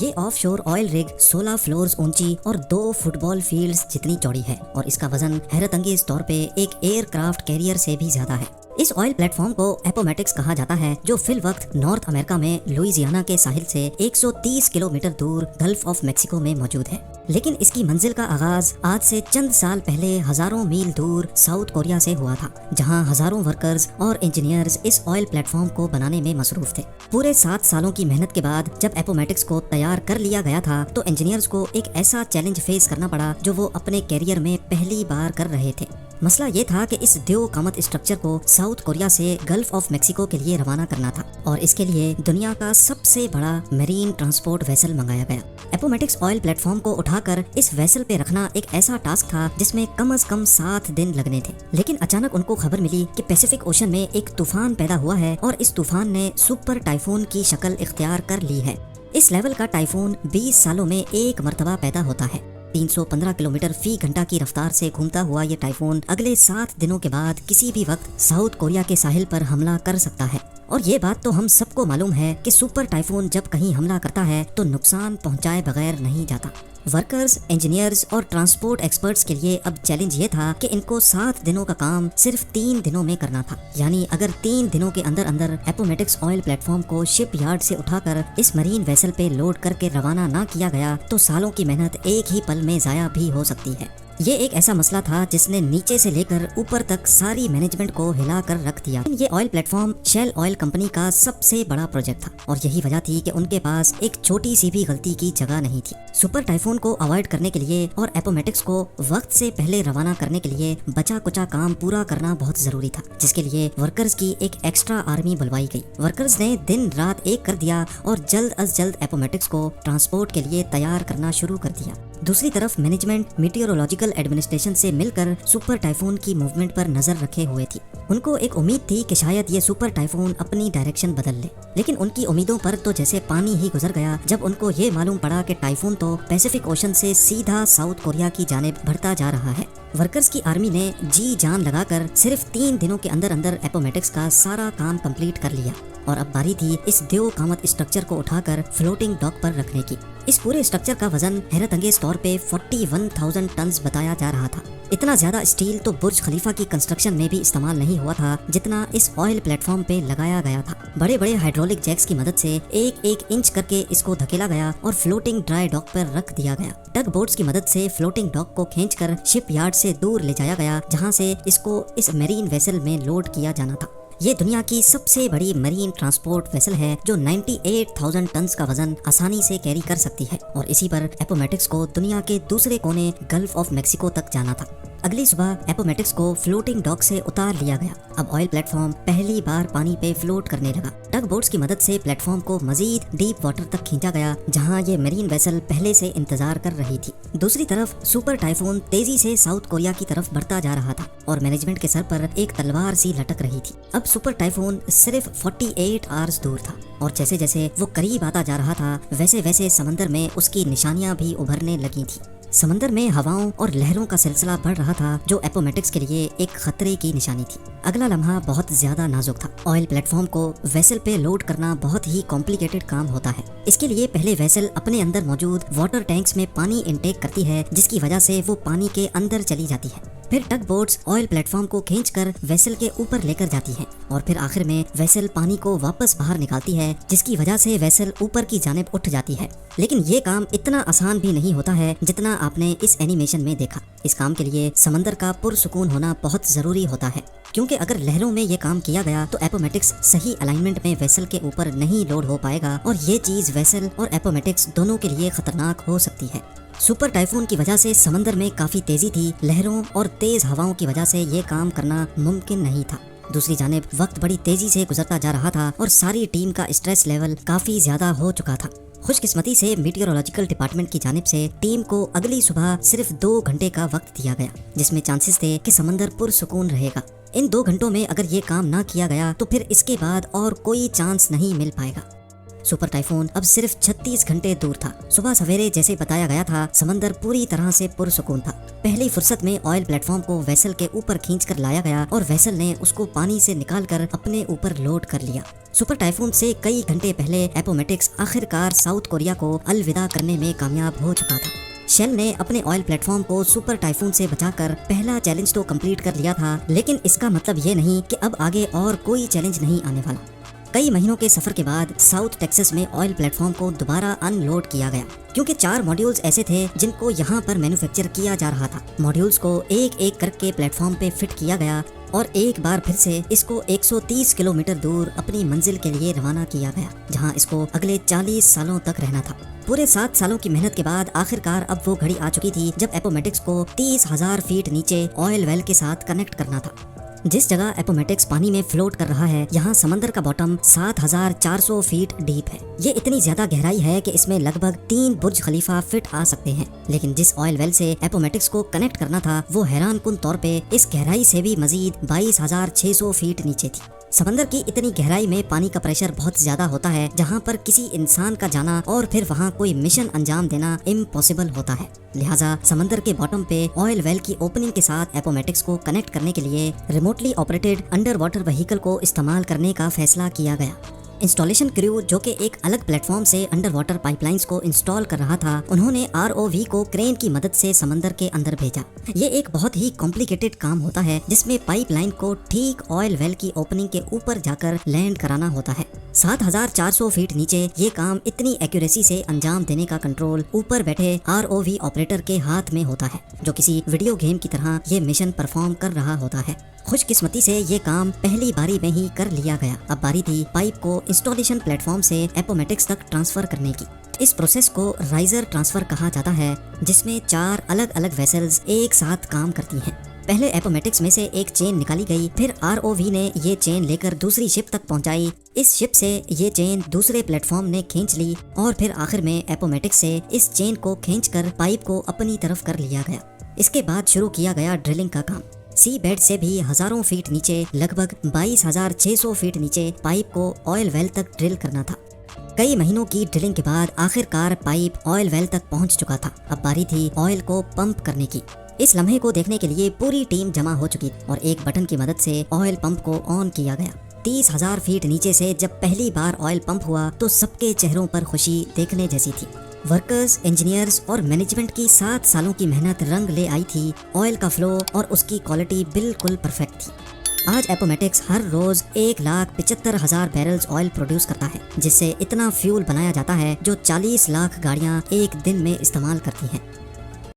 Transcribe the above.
ये offshore oil rig 16 floors ऊंची और 2 फुटबॉल फील्ड्स जितनी चौड़ी है और इसका वजन हैरत अंगेज तौर पे एक एयरक्राफ्ट कैरियर से भी ज्यादा है। इस ऑयल प्लेटफॉर्म को एपोमेटिक्स कहा जाता है, जो फिल वक्त नॉर्थ अमेरिका में लुइसियाना के साहिल से 130 किलोमीटर दूर गल्फ ऑफ मेक्सिको में मौजूद है। लेकिन इसकी मंजिल का आगाज आज से चंद साल पहले हजारों मील दूर साउथ कोरिया से हुआ था, जहां हजारों वर्कर्स और इंजीनियर्स इस ऑयल प्लेटफॉर्म को बनाने में मसरूफ थे। पूरे 7 सालों की मेहनत के बाद जब एपोमेटिक्स को तैयार कर लिया गया था तो इंजीनियर्स को एक ऐसा चैलेंज फेस करना पड़ा जो वो अपने कैरियर में पहली बार कर रहे थे। मसला ये था कि इस देव कामत स्ट्रक्चर को साउथ कोरिया से गल्फ ऑफ मेक्सिको के लिए रवाना करना था और इसके लिए दुनिया का सबसे बड़ा मेरीन ट्रांसपोर्ट वेसल मंगाया गया। एपोमेटिक्स ऑयल प्लेटफॉर्म को उठाकर इस वेसल पे रखना एक ऐसा टास्क था जिसमें कम से कम 7 दिन लगने थे। लेकिन अचानक उनको खबर मिली कि पैसिफिक ओशन में एक तूफान पैदा हुआ है और इस तूफान ने सुपर टाइफून की शक्ल इख्तियार कर ली है। इस लेवल का टाइफून 20 सालों में एक मर्तबा पैदा होता है। 315 किलोमीटर फी घंटा की रफ्तार से घूमता हुआ ये टाइफून अगले 7 दिनों के बाद किसी भी वक्त साउथ कोरिया के साहिल पर हमला कर सकता है। और ये बात तो हम सबको मालूम है कि सुपर टाइफून जब कहीं हमला करता है तो नुकसान पहुंचाए बगैर नहीं जाता। वर्कर्स, इंजीनियर्स और ट्रांसपोर्ट एक्सपर्ट्स के लिए अब चैलेंज ये था कि इनको 7 दिनों का काम सिर्फ 3 दिनों में करना था। यानी अगर 3 दिनों के अंदर अंदर एपोमेटिक्स ऑयल प्लेटफॉर्म को शिप यार्ड से उठाकर इस मरीन वेसल पे लोड करके रवाना ना किया गया तो सालों की मेहनत एक ही पल में जाया भी हो सकती है। ये एक ऐसा मसला था जिसने नीचे से लेकर ऊपर तक सारी मैनेजमेंट को हिला कर रख दिया। ये oil platform Shell oil company का सबसे बड़ा प्रोजेक्ट था और यही वजह थी कि उनके पास एक छोटी सी भी गलती की जगह नहीं थी। सुपर टाइफून को अवॉइड करने के लिए और एपोमेटिक्स को वक्त से पहले रवाना करने के लिए बचा कुचा काम पूरा करना बहुत जरूरी था, जिसके लिए वर्कर्स की एक एक्स्ट्रा आर्मी बुलवाई गई। वर्कर्स ने दिन रात एक कर दिया और जल्द अज जल्द एपोमेटिक्स को ट्रांसपोर्ट के लिए तैयार करना शुरू कर दिया। दूसरी तरफ मैनेजमेंट मीटियोरोलॉजिकल एडमिनिस्ट्रेशन से मिलकर सुपर टाइफून की मूवमेंट पर नजर रखे हुए थी। उनको एक उम्मीद थी कि शायद ये सुपर टाइफून अपनी डायरेक्शन बदल ले, लेकिन उनकी उम्मीदों पर तो जैसे पानी ही गुजर गया जब उनको ये मालूम पड़ा कि टाइफून तो पैसिफिक ओशन से सीधा साउथ कोरिया की जानिब बढ़ता जा रहा है। वर्कर्स की आर्मी ने जी जान लगाकर सिर्फ 3 दिनों के अंदर अंदर एपोमेटिक्स का सारा काम कंप्लीट कर लिया और अब बारी थी इस देव कामत स्ट्रक्चर को उठाकर फ्लोटिंग डॉक पर रखने की। इस पूरे स्ट्रक्चर का वजन हैरत अंगेज तौर पे 41,000 टन बताया जा रहा था। इतना ज्यादा स्टील तो बुर्ज खलीफा की कंस्ट्रक्शन में भी इस्तेमाल नहीं हुआ था जितना इस ऑयल प्लेटफॉर्म पे लगाया गया था। बड़े बड़े हाइड्रोलिक जैक्स की मदद से एक इंच करके इसको धकेला गया और फ्लोटिंग ड्राई डॉक पर रख दिया गया। टग बोट्स की मदद से फ्लोटिंग डॉक को खींचकर शिप यार्ड से दूर ले जाया गया, जहाँ से इसको इस मेरीन वेसल में लोड किया जाना था। ये दुनिया की सबसे बड़ी मरीन ट्रांसपोर्ट वेसल है जो 98,000 टन का वजन आसानी से कैरी कर सकती है और इसी पर एपोमेटिक्स को दुनिया के दूसरे कोने गल्फ ऑफ मेक्सिको तक जाना था। अगली सुबह एपोमेटिक्स को फ्लोटिंग डॉक से उतार लिया गया। अब ऑयल प्लेटफॉर्म पहली बार पानी पे फ्लोट करने लगा। टग बोट्स की मदद से प्लेटफॉर्म को मजीद डीप वाटर तक खींचा गया, जहां ये मरीन वेसल पहले से इंतजार कर रही थी। दूसरी तरफ सुपर टाइफून तेजी से साउथ कोरिया की तरफ बढ़ता जा रहा था और मैनेजमेंट के सर पर एक तलवार सी लटक रही थी। अब सुपर टाइफून सिर्फ 48 आवर्स दूर था और जैसे जैसे वो करीब आता जा रहा था वैसे वैसे समंदर में उसकी निशानियां भी उभरने लगी थी। समंदर में हवाओं और लहरों का सिलसिला बढ़ रहा था जो एपोमेटिक्स के लिए एक खतरे की निशानी थी। अगला लम्हा बहुत ज्यादा नाजुक था। ऑयल प्लेटफॉर्म को वेसल पे लोड करना बहुत ही कॉम्प्लिकेटेड काम होता है। इसके लिए पहले वेसल अपने अंदर मौजूद वाटर टैंक्स में पानी इनटेक करती है, जिसकी वजह से वो पानी के अंदर चली जाती है। फिर टग बोट्स ऑयल प्लेटफॉर्म को खींचकर वेसल के ऊपर लेकर जाती हैं और फिर आखिर में वेसल पानी को वापस बाहर निकालती है, जिसकी वजह से वेसल ऊपर की जानिब उठ जाती है। लेकिन ये काम इतना आसान भी नहीं होता है जितना आपने इस एनिमेशन में देखा। इस काम के लिए समंदर का पुरसुकून होना बहुत जरूरी होता है, क्योंकि अगर लहरों में ये काम किया गया तो एपोमेटिक्स सही अलाइनमेंट में वेसल के ऊपर नहीं लोड हो पाएगा और ये चीज वेसल और एपोमेटिक्स दोनों के लिए खतरनाक हो सकती है। सुपर टाइफून की वजह से समंदर में काफी तेजी थी। लहरों और तेज हवाओं की वजह से ये काम करना मुमकिन नहीं था। दूसरी जानिब वक्त बड़ी तेजी से गुजरता जा रहा था और सारी टीम का स्ट्रेस लेवल काफी ज्यादा हो चुका था। खुशकिस्मती से मीटियोरोलॉजिकल डिपार्टमेंट की जानिब से टीम को अगली सुबह सिर्फ 2 घंटे का वक्त दिया गया, जिसमें चांसेस थे कि समंदर पुरसुकून रहेगा। इन 2 घंटों में अगर ये काम ना किया गया तो फिर इसके बाद और कोई चांस नहीं मिल पाएगा। सुपर टाइफून अब सिर्फ 36 घंटे दूर था। सुबह सवेरे जैसे बताया गया था, समंदर पूरी तरह से पुरसुकून था। पहली फुर्सत में ऑयल प्लेटफॉर्म को वेसल के ऊपर खींचकर लाया गया और वेसल ने उसको पानी से निकालकर अपने ऊपर लोड कर लिया। सुपर टाइफून से कई घंटे पहले एपोमेटिक्स आखिरकार साउथ कोरिया को अलविदा करने में कामयाब हो चुका था। शेल ने अपने ऑयल प्लेटफॉर्म को सुपर टाइफून से बचाकर पहला चैलेंज तो कंप्लीट कर लिया था, लेकिन इसका मतलब ये नहीं कि अब आगे और कोई चैलेंज नहीं आने वाला। कई महीनों के सफर के बाद साउथ टेक्सास में ऑयल प्लेटफॉर्म को दोबारा अनलोड किया गया, क्योंकि 4 मॉड्यूल्स ऐसे थे जिनको यहाँ पर मैन्युफैक्चर किया जा रहा था। मॉड्यूल्स को एक एक करके प्लेटफॉर्म पे फिट किया गया और एक बार फिर से इसको 130 किलोमीटर दूर अपनी मंजिल के लिए रवाना किया गया, जहाँ इसको अगले 40 सालों तक रहना था। पूरे 7 सालों की मेहनत के बाद आखिरकार अब वो घड़ी आ चुकी थी जब एपोमेटिक्स को 30,000 फीट नीचे ऑयल वेल के साथ कनेक्ट करना था। जिस जगह एपोमेटिक्स पानी में फ्लोट कर रहा है, यहाँ समंदर का बॉटम 7,400 फीट डीप है। ये इतनी ज्यादा गहराई है कि इसमें लगभग 3 बुर्ज खलीफा फिट आ सकते हैं। लेकिन जिस ऑयल वेल से एपोमेटिक्स को कनेक्ट करना था, वो हैरानकुन तौर पे इस गहराई से भी मजीद 22,600 फीट नीचे थी। समंदर की इतनी गहराई में पानी का प्रेशर बहुत ज्यादा होता है, जहाँ पर किसी इंसान का जाना और फिर वहाँ कोई मिशन अंजाम देना इम्पॉसिबल होता है। लिहाजा समंदर के बॉटम पे ऑयल वेल की ओपनिंग के साथ एपोमेटिक्स को कनेक्ट करने के लिए remotely operated under water vehicle को इस्तेमाल करने का फैसला किया गया। इंस्टॉलेशन क्रू जो कि एक अलग प्लेटफॉर्म से अंडर वाटर पाइपलाइंस को इंस्टॉल कर रहा था, उन्होंने ROV को क्रेन की मदद से समंदर के अंदर भेजा। ये एक बहुत ही कॉम्प्लिकेटेड काम होता है, जिसमें पाइपलाइन को ठीक ऑयल वेल की ओपनिंग के ऊपर जाकर लैंड कराना होता है। 7,400 फीट नीचे ये काम इतनी एक्यूरेसी से अंजाम देने का कंट्रोल ऊपर बैठे ROV ऑपरेटर के हाथ में होता है, जो किसी वीडियो गेम की तरह ये मिशन परफॉर्म कर रहा होता है। खुशकिस्मती से ये काम पहली बारी में ही कर लिया गया। अब बारी थी पाइप को इंस्टॉलेशन प्लेटफॉर्म से एपोमेटिक्स तक ट्रांसफर करने की। इस प्रोसेस को राइजर ट्रांसफर कहा जाता है, जिसमें 4 अलग अलग वेसल्स एक साथ काम करती हैं। पहले एपोमेटिक्स में से एक चेन निकाली गई, फिर ROV ने ये चेन लेकर दूसरी शिप तक पहुंचाई। इस शिप से ये चेन दूसरे प्लेटफॉर्म ने खींच ली और फिर आखिर में एपोमेटिक्स से इस चेन को खींचकर पाइप को अपनी तरफ कर लिया गया। इसके बाद शुरू किया गया ड्रिलिंग का काम। सी बेड से भी हजारों फीट नीचे, लगभग 22,600 फीट नीचे पाइप को ऑयल वेल तक ड्रिल करना था। कई महीनों की ड्रिलिंग के बाद आखिरकार पाइप ऑयल वेल तक पहुंच चुका था। अब बारी थी ऑयल को पंप करने की। इस लम्हे को देखने के लिए पूरी टीम जमा हो चुकी और एक बटन की मदद से ऑयल पंप को ऑन किया गया। 30,000 फीट नीचे से जब पहली बार ऑयल पंप हुआ तो सबके चेहरों पर खुशी देखने जैसी थी। वर्कर्स, इंजीनियर्स और मैनेजमेंट की 7 सालों की मेहनत रंग ले आई थी। ऑयल का फ्लो और उसकी क्वालिटी बिल्कुल परफेक्ट थी। आज एपोमेटिक्स हर रोज 1,75,000 बैरल्स ऑयल प्रोड्यूस करता है, जिससे इतना फ्यूल बनाया जाता है जो 40 लाख गाड़ियां एक दिन में इस्तेमाल करती हैं।